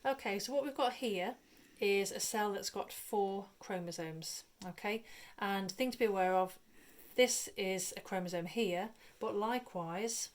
Okay, so what we've got here is a cell that's got 4 chromosomes. Okay, and thing to be aware of, this is a chromosome here, but likewise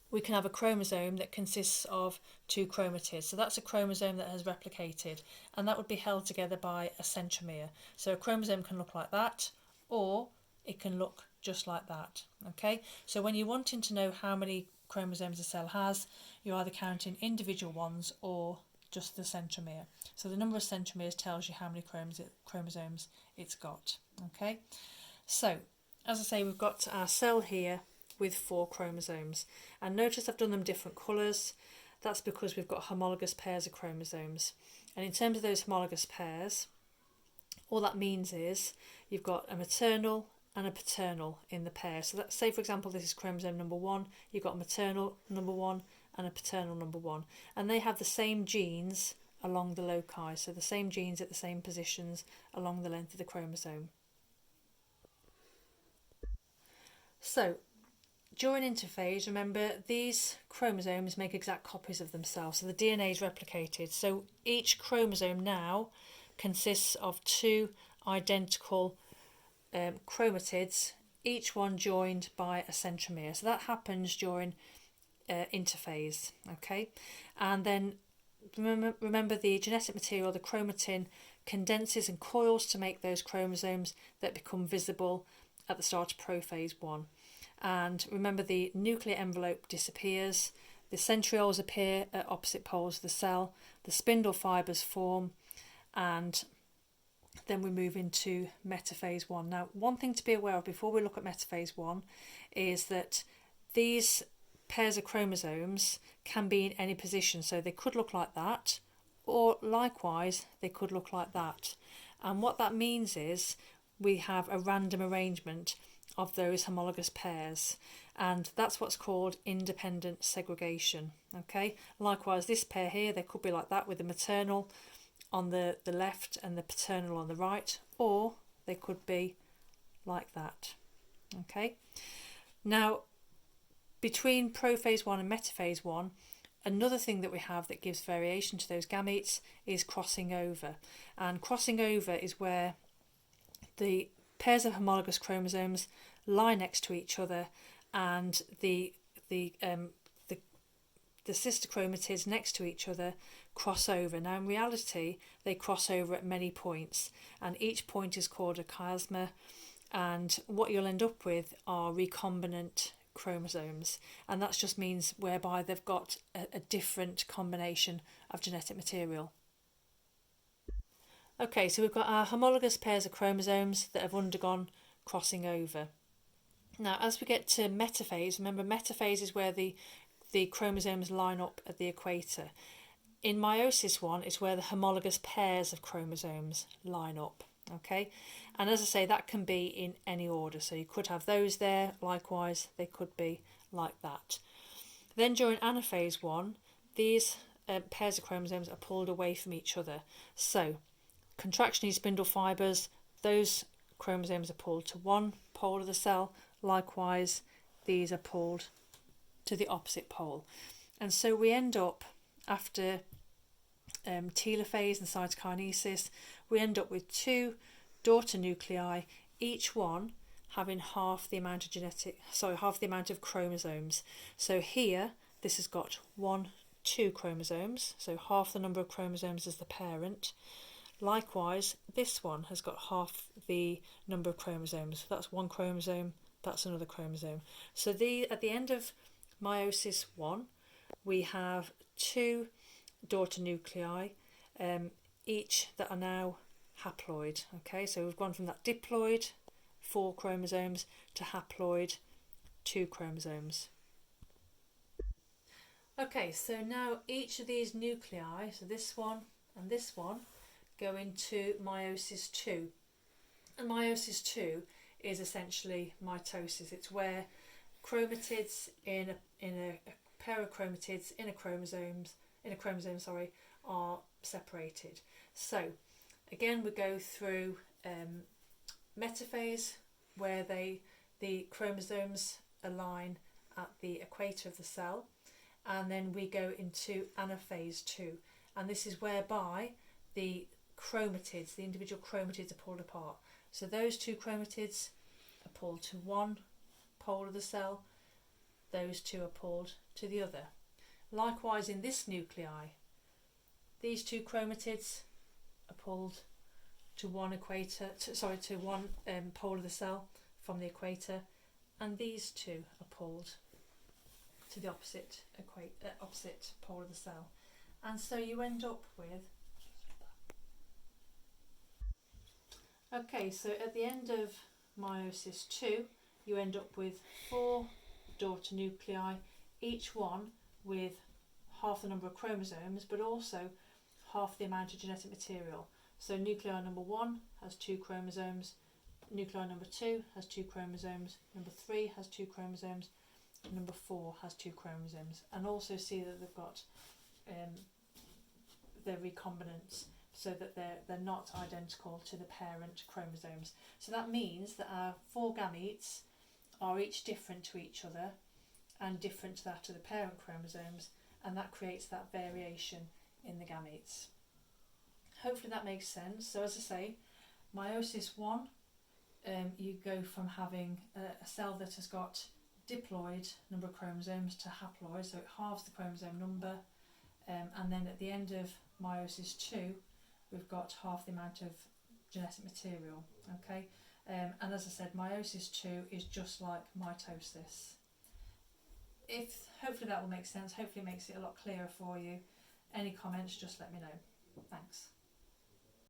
we can have a chromosome that consists of 2 chromatids. So that's a chromosome that has replicated, and that would be held together by a centromere. So a chromosome can look like that, or it can look just like that. Okay, so when you're wanting to know how many chromosomes a cell has, you're either counting individual ones or just the centromere. So the number of centromeres tells you how many chromosomes it's got. Okay, so as I say, we've got our cell here with 4 chromosomes, and notice I've done them different colours. That's because we've got homologous pairs of chromosomes, and in terms of those homologous pairs, all that means is you've got a maternal and a paternal in the pair. So that, say for example this is chromosome number 1, you've got a maternal number 1 and a paternal number 1, and they have the same genes along the loci, so the same genes at the same positions along the length of the chromosome. So during interphase, remember, these chromosomes make exact copies of themselves, so the DNA is replicated. So each chromosome now consists of 2 identical chromatids, each one joined by a centromere. So that happens during interphase. Okay, and then remember the genetic material, the chromatin, condenses and coils to make those chromosomes that become visible at the start of prophase 1. And remember, the nuclear envelope disappears, the centrioles appear at opposite poles of the cell, the spindle fibres form, and then we move into metaphase 1. Now, one thing to be aware of before we look at metaphase 1 is that these pairs of chromosomes can be in any position, so they could look like that, or likewise they could look like that. And what that means is we have a random arrangement of those homologous pairs, and that's what's called independent segregation. Okay, likewise this pair here, they could be like that with the maternal on the left and the paternal on the right, or they could be like that. Okay, now between prophase 1 and metaphase 1, another thing that we have that gives variation to those gametes is crossing over, and crossing over is where the pairs of homologous chromosomes lie next to each other, and the sister chromatids next to each other cross over. Now in reality they cross over at many points, and each point is called a chiasma, and what you'll end up with are recombinant chromosomes, and that just means whereby they've got a different combination of genetic material. Okay, so we've got our homologous pairs of chromosomes that have undergone crossing over. Now, as we get to metaphase, remember metaphase is where the chromosomes line up at the equator. In meiosis 1, it's where the homologous pairs of chromosomes line up. Okay, and as I say, that can be in any order. So you could have those there, likewise, they could be like that. Then during anaphase 1, these pairs of chromosomes are pulled away from each other. So contractionary spindle fibres, those chromosomes are pulled to one pole of the cell, likewise these are pulled to the opposite pole, and so we end up, after telophase and cytokinesis, we end up with 2 daughter nuclei, each one having half the amount of chromosomes. So here this has got 2 chromosomes, so half the number of chromosomes as the parent. Likewise, this one has got half the number of chromosomes. That's 1 chromosome, that's another chromosome. So at the end of meiosis 1, we have 2 daughter nuclei, each that are now haploid. Okay, so we've gone from that diploid, 4 chromosomes, to haploid, 2 chromosomes. Okay, so now each of these nuclei, so this one and this one, go into meiosis 2. And meiosis 2 is essentially mitosis. It's where chromatids in a pair of chromatids in a chromosome are separated. So again, we go through metaphase, where the chromosomes align at the equator of the cell, and then we go into anaphase 2, and this is whereby the chromatids, the individual chromatids, are pulled apart. So those two chromatids are pulled to one pole of the cell, those two are pulled to the other. Likewise, in this nuclei, these two chromatids are pulled to one pole of the cell from the equator, and these two are pulled to the opposite pole of the cell. And so you end up with, okay, so at the end of meiosis 2, you end up with 4 daughter nuclei, each one with half the number of chromosomes, but also half the amount of genetic material. So nuclei number 1 has 2 chromosomes, nuclei number 2 has 2 chromosomes, number 3 has 2 chromosomes, number 4 has 2 chromosomes. And also see that they've got their recombinants, so that they're not identical to the parent chromosomes. So that means that our 4 gametes are each different to each other and different to that of the parent chromosomes, and that creates that variation in the gametes. Hopefully that makes sense. So as I say, meiosis 1, you go from having a cell that has got diploid number of chromosomes to haploid, so it halves the chromosome number, and then at the end of meiosis 2, we've got half the amount of genetic material. Okay, and as I said, meiosis 2 is just like mitosis. Hopefully that will make sense. Hopefully it makes it a lot clearer for you. Any comments, just let me know. Thanks.